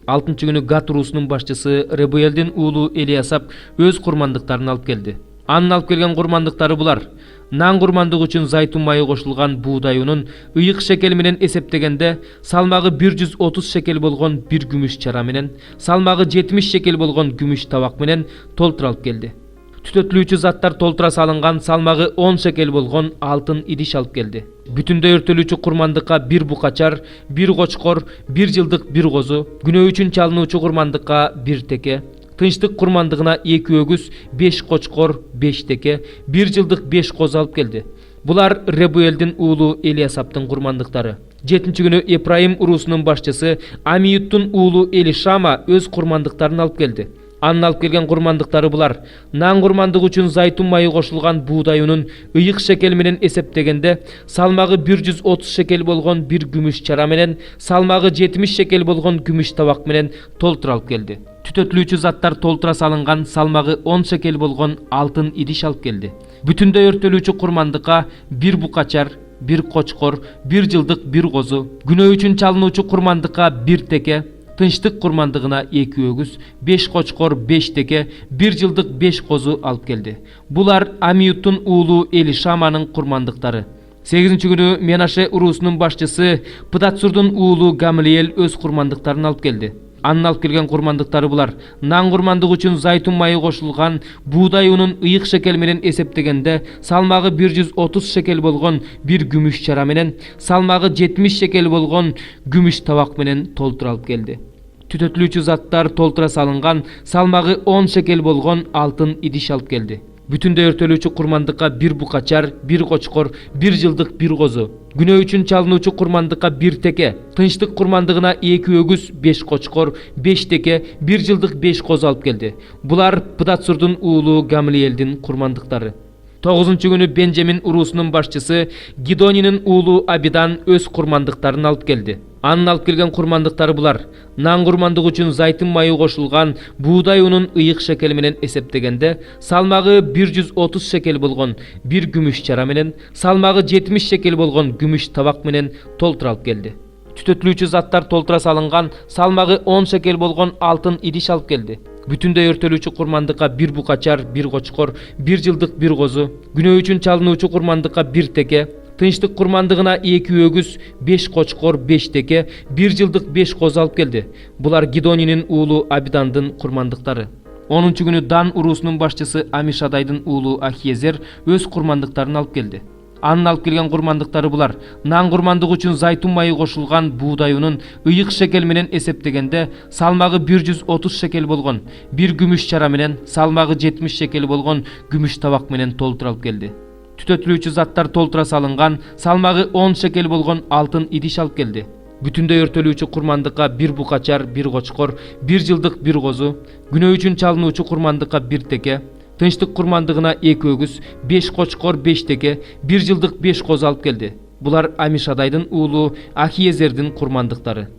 6 günü Гат урусунун башчысы Ребуэлдин уулу Элиасап өз курмандыктарын алып келди. Анын алып келген курмандыктары булар: нан курмандыгы үчүн зайтун майы кошулган буудай унун ыйык шекел менен эсептегенде салмагы 130 шекел болгон бир күмүш чара менен, салмагы 70 шекел болгон күмүш табак менен толтура алып келди. Түтөтүлүүчү заттар толтура салынган салмагы 10 шекел болгон алтын идиш алып келди. Бүтүндөй өртөлүүчү курмандыкка бир букачар, бир кочкор, бир жылдык бир козу, күнөө үчүн чалынуучу курмандыкка бир теке, тынчтык курмандыгына 2 өгүз, 5 кочкор, 5 теке, бир жылдык 5 козу алып келди. Булар Ребуэлдин уулу Элиасаптын курмандыктары. 7 күнү Эпраим урусунун башчысы Амиюттун уулу Элишама өз курмандыктарын алып келди. Анын алып келген курмандыктары булар: нан курмандыгы үчүн зайтун майы кошулган буудай унун ыйык шекел менен эсептегенде салмагы 130 шекел болгон бир күмүш чара менен, салмагы 70 шекел болгон күмүш табак менен толтура алып келди. Түтөтүлүүчү заттар толтура салынган салмагы 10 шекел болгон алтын идиш алып келди. Бүтүндөй өртөлүүчү курмандыкка бир букачар, бир кочкор, бир жылдык бир козу, күнөө үчүн чалынуучу курмандыкка бир теке, тынчтык курмандыгына 2 өгүз, 5 кочкор, 5 теке, бир жылдык 5 козу алып келди. Булар Амиюттун уулу Элишаманын курмандыктары. 8 күнү Менаше урусунун башчысы Пыдатсурдун уулу Гамлиэл өз курмандыктарын алып келди. Анын алып келген курмандыктары булар: нан курмандыгы үчүн зайтун майы кошулган буудай унун ыйык шекел менен эсептегенде салмагы 130 шекел болгон бир күмүш чара менен, салмагы 70 шекел болгон күмүш табак менен толтура алып келди. Түтөтүлүүчү заттар толтура салынган салмагы 10 шекел болгон алтын идиш алып келди. Бүтүндөй өртөлүүчү курмандыкка бир букачар, бир кочкор, бир жылдык бир козу, күнөө үчүн чалынуучу курмандыкка бир теке, тынчтык курмандыгына 2 өгүз, 5 кочкор, 5 теке, бир жылдык 5 козу алып келди. Булар Пыдатсурдун уулу Гамлиэлдин курмандыктары. 9 күнү Бенжамин урусунун башчысы Гидонинин уулу Абидан өз курмандыктарын алып келди. Анын алып келген курмандыктары булар: нан курмандыгы үчүн зайтун майы кошулган буудай унун ыйык шекел менен эсептегенде салмагы 130 шекел болгон бир күмүш чара менен, салмагы 70 шекел болгон күмүш табак менен толтура алып келди. Түтөтүлүүчү заттар толтура салынган салмагы 10 шекел болгон алтын идиш алып келди. Бүтүндөй өртөлүүчү курмандыкка бир букачар, бир кочкор, бир жылдык бир козу, күнөө үчүн чалынуучу курмандыкка бир теке, тынчтык курмандыгына 2 өгүз, 5 кочкор, 5 теке, бир жылдык 5 козу алып келди. Булар Гидонинин уулу Абидандын курмандыктары. 10 күнү Дан урусунун башчысы Амишадайдын уулу Ахиезер өз курмандыктарын алып келди. Анын алып келген курмандыктары булар: нан курмандыгы үчүн зайтун майы кошулган буудай унун ыйык шекел менен эсептегенде салмагы 130 шекел болгон бир күмүш чара менен, салмагы 70 шекел болгон күмүш табак менен толтура алып келди. Түтөтүлүүчү заттар толтура салынган салмагы 10 шекел болгон алтын идиш алып келди. Бүтүндөй өртөлүүчү курмандыкка бир букачар, бир кочкор, бир жылдык бир козу, күнөө үчүн чалынуучу курмандыкка бир теке, тынчтык курмандыгына 2 өгүз, 5 кочкор, 5 теке, бир жылдык 5 козу алып келди. Булар Амишадайдын уулу Ахиезердин курмандыктары.